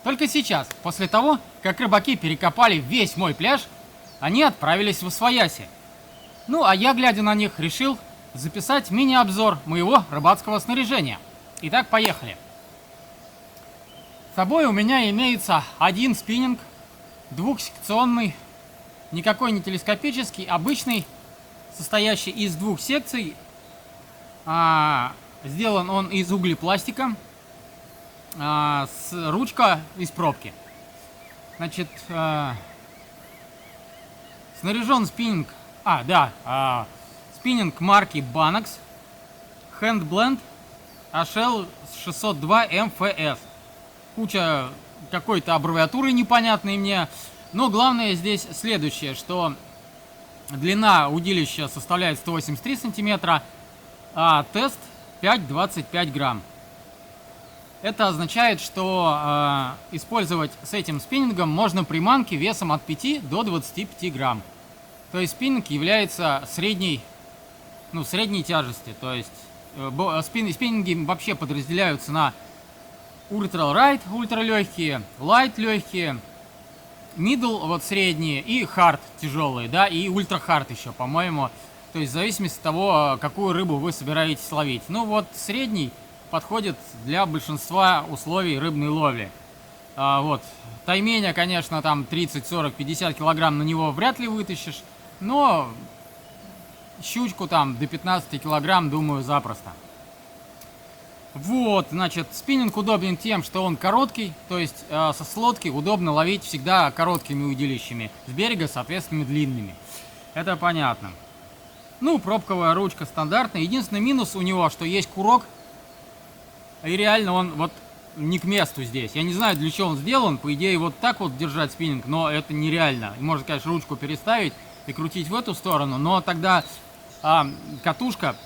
Только сейчас, после того, как рыбаки перекопали весь мой пляж, они отправились в освояси. Ну, а я, глядя на них, решил записать мини-обзор моего рыбацкого снаряжения. Итак, поехали. С собой у меня имеется один спиннинг, двухсекционный, никакой не телескопический, обычный, состоящий из двух секций. Сделан он из углепластика, с ручка из пробки. Значит, снаряжен спиннинг, спиннинг марки Banax, Hand Blend HL 602 MFS. Куча какой-то аббревиатуры непонятной мне, но главное здесь следующее, что длина удилища составляет 183 сантиметра, а тест 5,25 грамм. Это означает, что использовать с этим спиннингом можно приманки весом от 5 до 25 грамм. То есть спиннинг является средней тяжести. То есть спиннинги вообще подразделяются на ультралайт, ультралегкие, лайт легкие, middle вот средние и hard тяжелые, да, и ультра hard еще, по-моему. То есть в зависимости от того, какую рыбу вы собираетесь ловить. Ну вот средний подходит для большинства условий рыбной ловли. Вот. Тайменя, конечно, там 30, 40, 50 килограмм на него вряд ли вытащишь, но щучку там до 15 килограмм, думаю, запросто. Вот, значит, спиннинг удобен тем, что он короткий, то есть со слодки удобно ловить всегда короткими удилищами, с берега, соответственно, длинными. Это понятно. Ну, пробковая ручка стандартная. Единственный минус у него, что есть курок, и реально он вот не к месту здесь. Я не знаю, для чего он сделан. По идее, вот так вот держать спиннинг, но это нереально. Можно, конечно, ручку переставить и крутить в эту сторону, но тогда катушка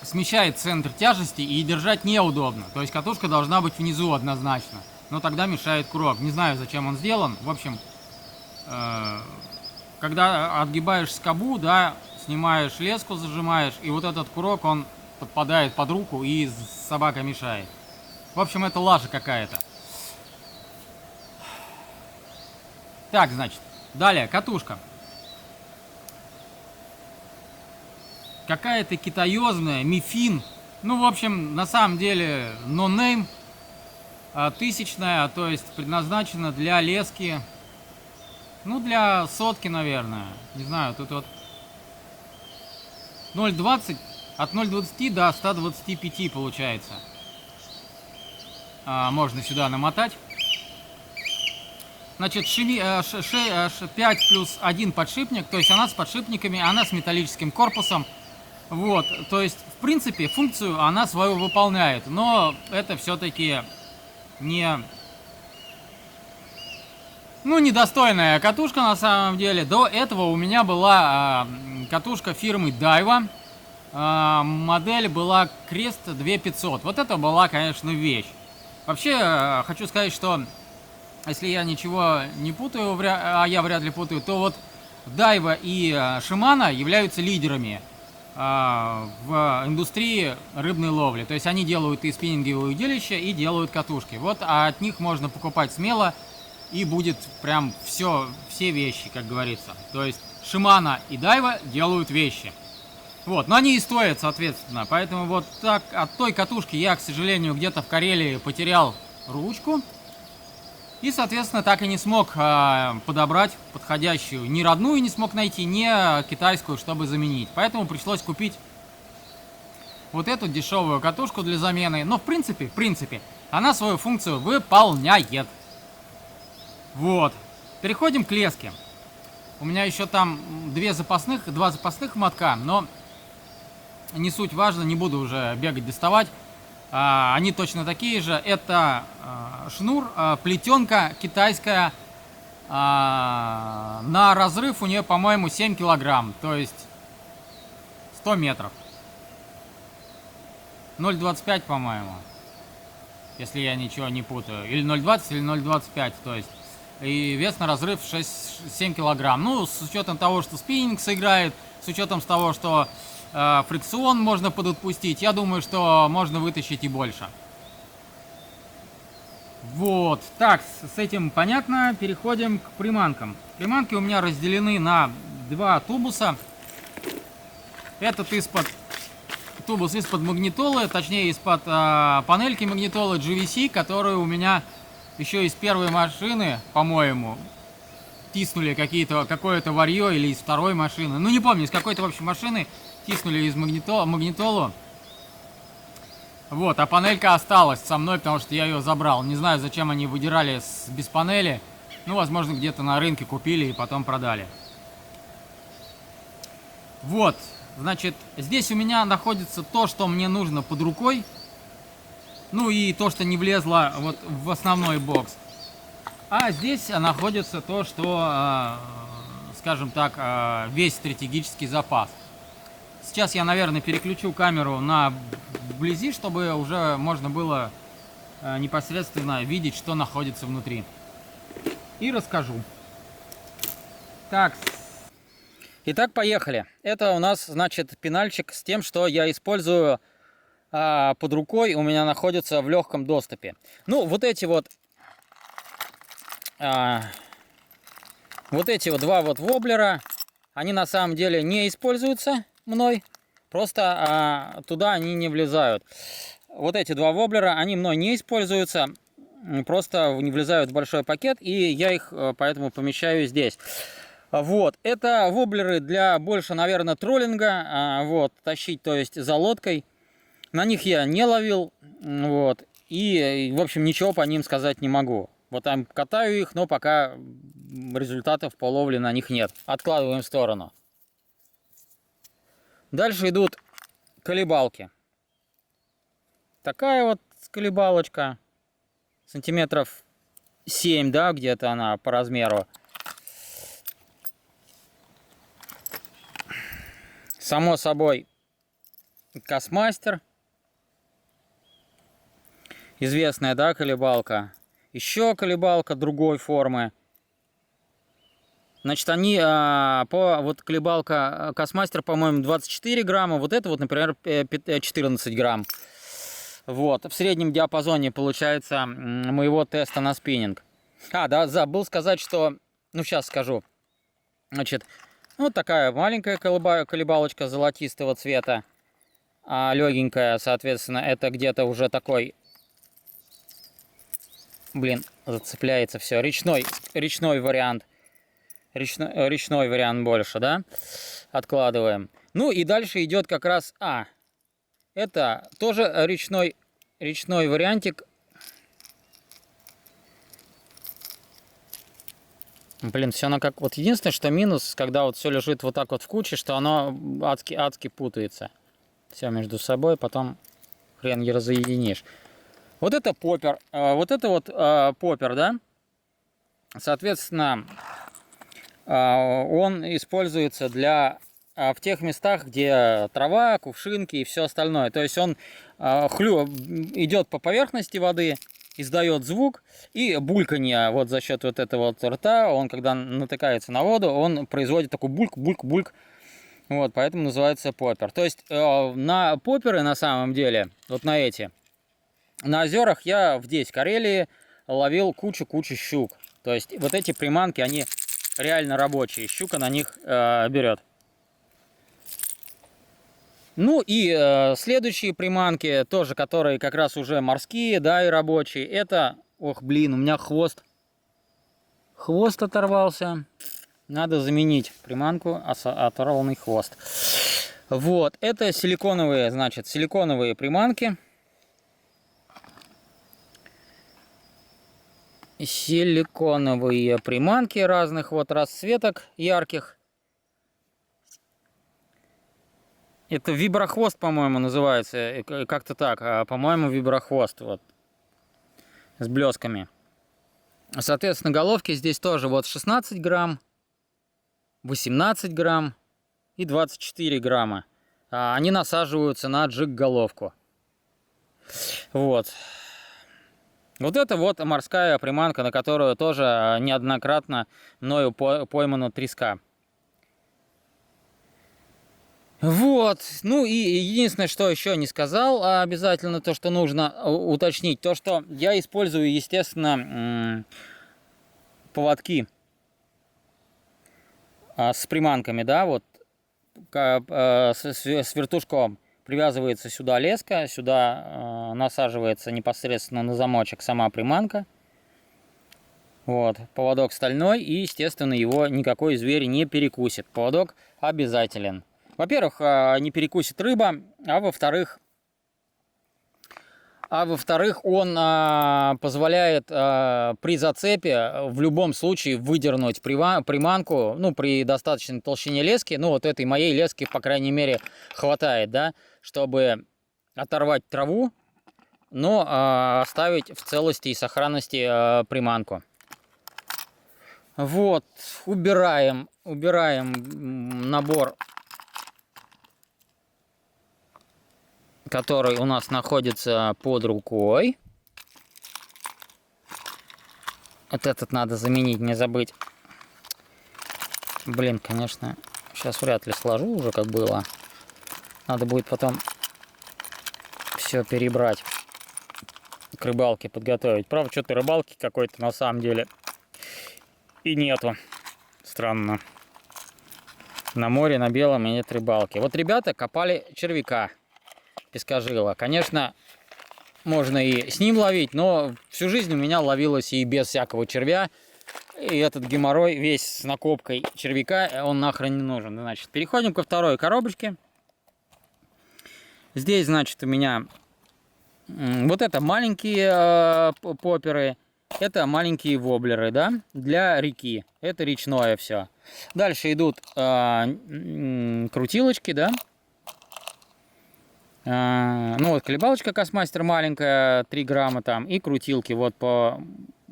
смещает центр тяжести и держать неудобно. То есть катушка должна быть внизу однозначно, но тогда мешает курок. Не знаю, зачем он сделан. В общем, когда отгибаешь скобу, да, снимаешь леску, зажимаешь, и вот этот курок, он подпадает под руку и собака мешает. В общем, это лажа какая-то. Так, значит, далее, катушка. Какая-то китаёзная, мифин. Ну, в общем, на самом деле, no name, тысячная, то есть предназначена для лески. Ну, для сотки, наверное. Не знаю, тут вот 0,20, от 0,20 до 125 получается. Можно сюда намотать. Значит, 5 плюс 1 подшипник, то есть она с подшипниками, она с металлическим корпусом. Вот, то есть, в принципе, функцию она свою выполняет, но это все-таки недостойная катушка на самом деле. До этого у меня была катушка фирмы Daiwa. Модель была Crest 2500. Вот это была, конечно, вещь. Вообще, хочу сказать, что если я ничего не путаю, а я вряд ли путаю, то вот Daiwa и Shimano являются лидерами в индустрии рыбной ловли. То есть они делают и спиннинговые удилища, и делают катушки. Вот, а от них можно покупать смело, и будет прям все вещи, как говорится. То есть Shimano и Daiwa делают вещи. Вот, но они и стоят, соответственно. Поэтому вот так от той катушки я, к сожалению, где-то в Карелии потерял ручку. И, соответственно, так и не смог подобрать подходящую, ни родную не смог найти, ни китайскую, чтобы заменить. Поэтому пришлось купить вот эту дешевую катушку для замены. Но в принципе, она свою функцию выполняет. Вот. Переходим к леске. У меня еще там два запасных мотка, но не суть важно, не буду уже бегать доставать. Они точно такие же. Это шнур, плетенка китайская. На разрыв у нее, по-моему, 7 килограмм, то есть 100 метров. 0,25, по-моему, если я ничего не путаю. Или 0,20, или 0,25, то есть. И вес на разрыв 7 килограмм. Ну, с учетом того, что спиннинг сыграет, с учетом того, что фрикцион можно подотпустить, я думаю, что можно вытащить и больше. Вот, так, с этим понятно. Переходим к приманкам. Приманки у меня разделены на два тубуса. Этот тубус из-под магнитолы, точнее из-под панельки магнитолы GVC, которые у меня еще из первой машины, по-моему, тиснули какое-то варье, или из второй машины. Ну, не помню, из какой-то, в общем, машины тиснули из магнитолу. Вот, а панелька осталась со мной, потому что я ее забрал. Не знаю, зачем они выдирали без панели. Ну, возможно, где-то на рынке купили и потом продали. Вот, значит, здесь у меня находится то, что мне нужно под рукой. Ну и то, что не влезло вот в основной бокс. А здесь находится то, что, скажем так, весь стратегический запас. Сейчас я, наверное, переключу камеру на вблизи, чтобы уже можно было непосредственно видеть, что находится внутри. И расскажу. Так. Итак, поехали. Это у нас, значит, пенальчик с тем, что я использую под рукой. У меня находится в легком доступе. Ну, вот эти вот два вот воблера, они на самом деле не используются мной. Просто туда они не влезают. Вот эти два воблера, они мной не используются. Просто не влезают в большой пакет. И я их поэтому помещаю здесь. Вот. Это воблеры для больше, наверное, троллинга. Вот. Тащить, то есть за лодкой. На них я не ловил. Вот. И, в общем, ничего по ним сказать не могу. Вот там катаю их, но пока результатов по ловле на них нет. Откладываем в сторону. Дальше идут колебалки. Такая вот колебалочка. Сантиметров 7, да, где-то она по размеру. Само собой, Кассмастер. Известная, да, колебалка. Еще колебалка другой формы. Значит, они вот колебалка Кассмастер, по-моему, 24 грамма. Вот это вот, например, 14 грамм. Вот, в среднем диапазоне получается моего теста на спиннинг. Да, забыл сказать, что... Ну, сейчас скажу. Значит, вот такая маленькая колебалочка золотистого цвета. Легенькая, соответственно, это где-то уже такой... Блин, зацепляется все. Речной вариант. Речной вариант больше, да? Откладываем. Ну и дальше идет как раз... это тоже речной вариантик. Блин, все оно как... Вот единственное, что минус, когда вот все лежит вот так вот в куче, что оно адски путается. Все между собой, потом хрен не разъединишь. Вот это поппер. Вот это вот поппер, да? Соответственно, он используется в тех местах, где трава, кувшинки и все остальное. То есть он идет по поверхности воды, издает звук, и бульканье вот за счет вот этого вот рта, он когда натыкается на воду, он производит такой бульк-бульк-бульк. Вот, поэтому называется поппер. То есть на попперы на самом деле, вот на эти, на озерах я здесь, в Карелии, ловил кучу щук. То есть вот эти приманки, они реально рабочие. Щука на них берет. Ну и следующие приманки, тоже которые как раз уже морские, да, и рабочие. Это, ох, блин, у меня хвост оторвался. Надо заменить приманку, оторванный хвост. Вот, это силиконовые, значит, силиконовые приманки. Силиконовые приманки разных вот расцветок, ярких. Это виброхвост, по-моему, называется. Как-то так. По-моему, виброхвост. Вот. С блесками. Соответственно, головки здесь тоже вот 16 грамм, 18 грамм и 24 грамма. Они насаживаются на джиг-головку. Вот. Вот это вот морская приманка, на которую тоже неоднократно мною поймана треска. Вот, ну и единственное, что еще не сказал, а обязательно то, что нужно уточнить, то, что я использую, естественно, поводки с приманками, да, вот с вертушком привязывается сюда леска, сюда насаживается непосредственно на замочек сама приманка. Вот, поводок стальной, и, естественно, его никакой зверь не перекусит. Поводок обязателен. Во-первых, не перекусит рыба, а во-вторых, он позволяет при зацепе в любом случае выдернуть приманку, ну, при достаточной толщине лески, ну, вот этой моей лески, по крайней мере, хватает, да, чтобы оторвать траву, но оставить в целости и сохранности приманку. Вот, убираем набор, который у нас находится под рукой. Вот этот надо заменить, не забыть. Блин, конечно, сейчас вряд ли сложу уже, как было. Надо будет потом все перебрать, к рыбалке подготовить. Правда, что-то рыбалки какой-то на самом деле и нету. Странно. На море, на белом и нет рыбалки. Вот ребята копали червяка пескожила. Конечно, можно и с ним ловить, но всю жизнь у меня ловилось и без всякого червя. И этот геморрой весь с накопкой червяка, он нахрен не нужен. Значит, переходим ко второй коробочке. Здесь, значит, у меня вот это маленькие поперы. Это маленькие воблеры, да, для реки. Это речное все. Дальше идут крутилочки, да. Ну вот колебалочка Кассмастер маленькая, 3 грамма там. И крутилки вот по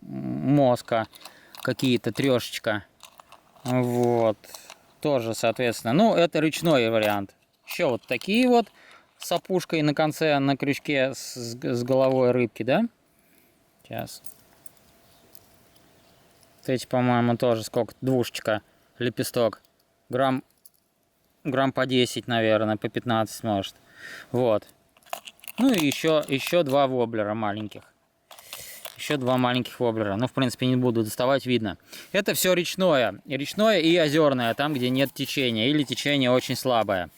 мозга какие-то, трешечка. Вот. Тоже, соответственно. Ну, это речной вариант. Еще вот такие вот с опушкой на конце, на крючке с головой рыбки, да. Сейчас. Эти, по-моему, тоже сколько? Двушечка, лепесток. Грамм по 10, наверное, по 15 может. Вот. Ну и еще 2 воблера маленьких. Еще 2 маленьких воблера. Ну, в принципе, не буду доставать, видно. Это все речное. Речное и озерное, там, где нет течения. Или течение очень слабое.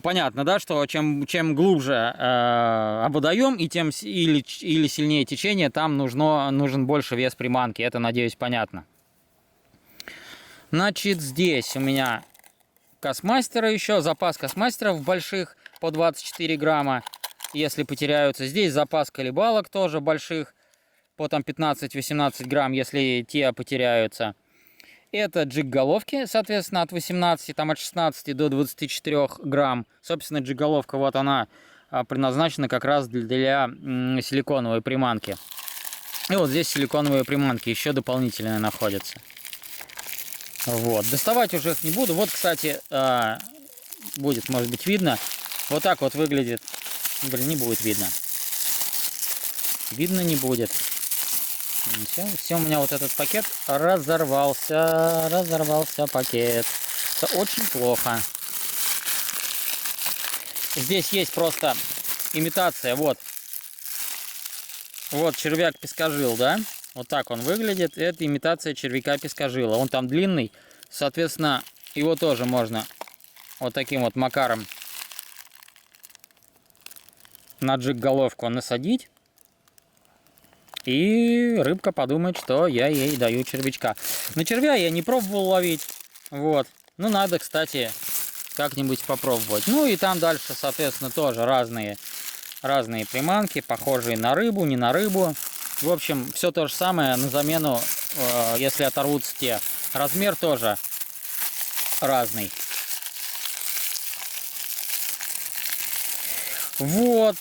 Понятно, да, что чем глубже водоем и тем или сильнее течение, там нужен больше вес приманки. Это, надеюсь, понятно. Значит, здесь у меня Кассмастера еще, запас Кассмастеров больших по 24 грамма, если потеряются. Здесь запас колебалок тоже больших по там 15-18 грамм, если те потеряются. Это джиг-головки, соответственно, от 18, там от 16 до 24 грамм. Собственно, джиг-головка, вот она предназначена как раз для силиконовой приманки. И вот здесь силиконовые приманки еще дополнительные находятся. Вот, доставать уже их не буду. Вот, кстати, будет, может быть, видно. Вот так вот выглядит. Блин, не будет видно. Видно не будет. Все, у меня вот этот пакет разорвался. Разорвался пакет. Это очень плохо. Здесь есть просто имитация. Вот. Вот червяк-пескожил, да? Вот так он выглядит. Это имитация червяка-пескожила. Он там длинный. Соответственно, его тоже можно вот таким вот макаром на джиг-головку насадить. И рыбка подумает, что я ей даю червячка. На червя я не пробовал ловить. Вот. Ну, надо, кстати, как-нибудь попробовать. Ну, и там дальше, соответственно, тоже разные приманки, похожие на рыбу, не на рыбу. В общем, все то же самое на замену, если оторвутся те. Размер тоже разный. Вот.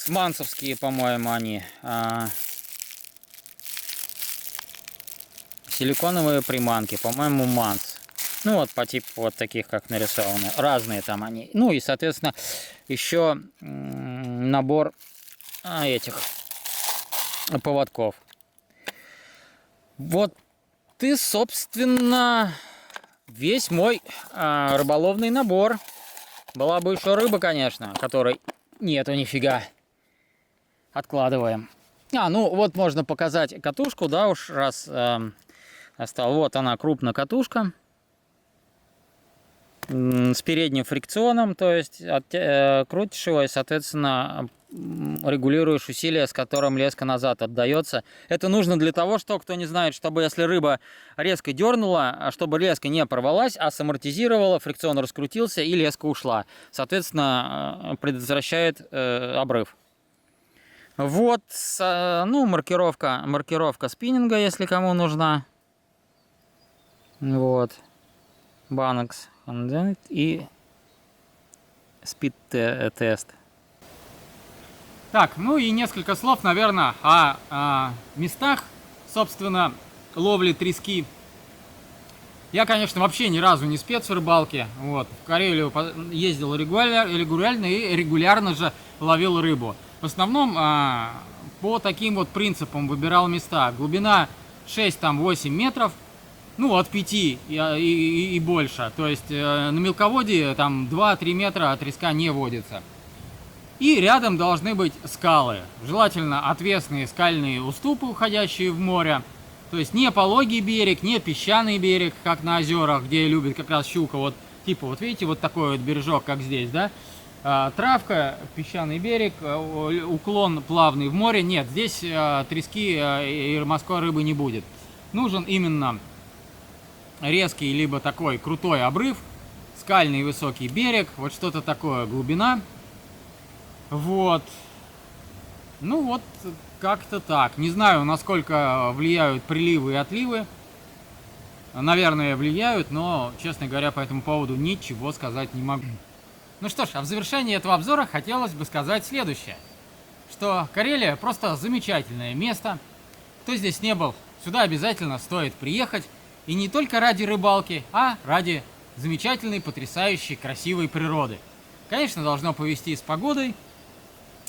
Мансовские, по-моему, они. Силиконовые приманки, по-моему, Манс. Ну вот по типу вот таких, как нарисованы. Разные там они. Ну и, соответственно, еще набор этих поводков. Вот и, собственно, весь мой рыболовный набор. Была бы еще рыба, конечно, которой нету нифига. Откладываем. Ну вот можно показать катушку, да, уж раз остал. Вот она, крупная катушка. С передним фрикционом, то есть крутишь его и, соответственно, регулируешь усилие, с которым леска назад отдается. Это нужно для того, что, кто не знает, чтобы если рыба резко дернула, чтобы леска не порвалась, а самортизировала, фрикцион раскрутился и леска ушла. Соответственно, предотвращает обрыв. Вот, ну, маркировка спиннинга, если кому нужна. Вот. Банекс и спид-тест. Так, ну и несколько слов, наверное, о местах, собственно, ловли трески. Я, конечно, вообще ни разу не спец в рыбалке. Вот, в Карелию ездил регулярно и регулярно же ловил рыбу. В основном по таким вот принципам выбирал места. Глубина 6-8 метров. Ну, от 5 и больше. То есть на мелководье там 2-3 метра треска не водится. И рядом должны быть скалы. Желательно отвесные скальные уступы, уходящие в море. То есть не пологий берег, не песчаный берег, как на озерах, где любит как раз щука. Вот типа, вот видите, вот такой вот бережок, как здесь, да? Травка, песчаный берег, уклон плавный в море. Нет, здесь трески и морской рыбы не будет. Нужен именно резкий, либо такой крутой обрыв, скальный высокий берег, вот что-то такое, глубина. Вот. Ну вот, как-то так. Не знаю, насколько влияют приливы и отливы. Наверное, влияют, но, честно говоря, по этому поводу ничего сказать не могу. Ну что ж, а в завершении этого обзора хотелось бы сказать следующее. Что Карелия просто замечательное место. Кто здесь не был, сюда обязательно стоит приехать. И не только ради рыбалки, а ради замечательной, потрясающей, красивой природы. Конечно, должно повезти с погодой,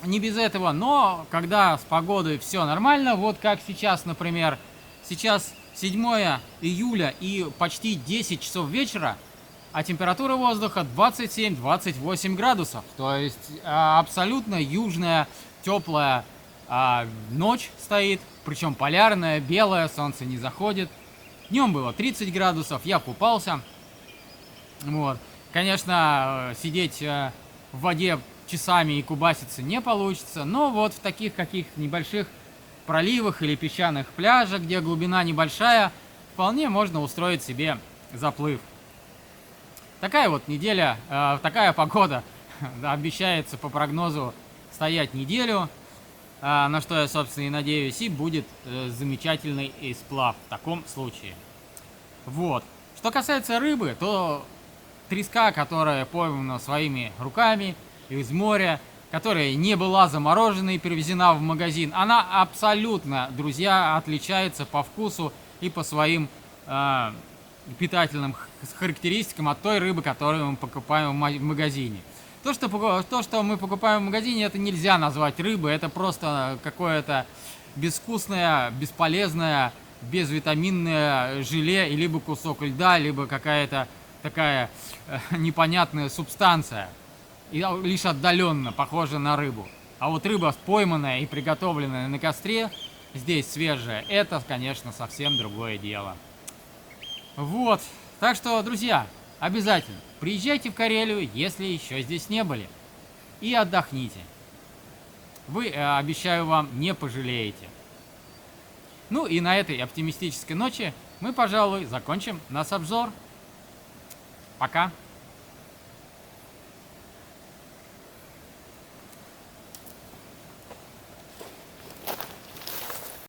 не без этого, но когда с погодой все нормально, вот как сейчас, например, сейчас 7 июля и почти 10 часов вечера, а температура воздуха 27-28 градусов. То есть абсолютно южная, теплая ночь стоит, причем полярная, белая, солнце не заходит. Днем было 30 градусов, я купался. Вот. Конечно, сидеть в воде часами и кубаситься не получится, но вот в таких каких-то небольших проливах или песчаных пляжах, где глубина небольшая, вполне можно устроить себе заплыв. Такая вот неделя, такая погода обещается по прогнозу стоять неделю, на что я, собственно, и надеюсь, и будет замечательный сплав в таком случае. Вот. Что касается рыбы, то треска, которая поймана своими руками из моря, которая не была заморожена и перевезена в магазин, она абсолютно, друзья, отличается по вкусу и по своим питательным характеристикам от той рыбы, которую мы покупаем в магазине. То, что мы покупаем в магазине, это нельзя назвать рыбой, это просто какое-то безвкусное, бесполезное, безвитаминное желе, либо кусок льда, либо какая-то такая непонятная субстанция, и лишь отдаленно похожа на рыбу. А вот рыба пойманная и приготовленная на костре, здесь свежая, это, конечно, совсем другое дело. Вот, так что, друзья, обязательно приезжайте в Карелию, если еще здесь не были, и отдохните. Вы, обещаю вам, не пожалеете. Ну и на этой оптимистической ночи мы, пожалуй, закончим наш обзор. Пока!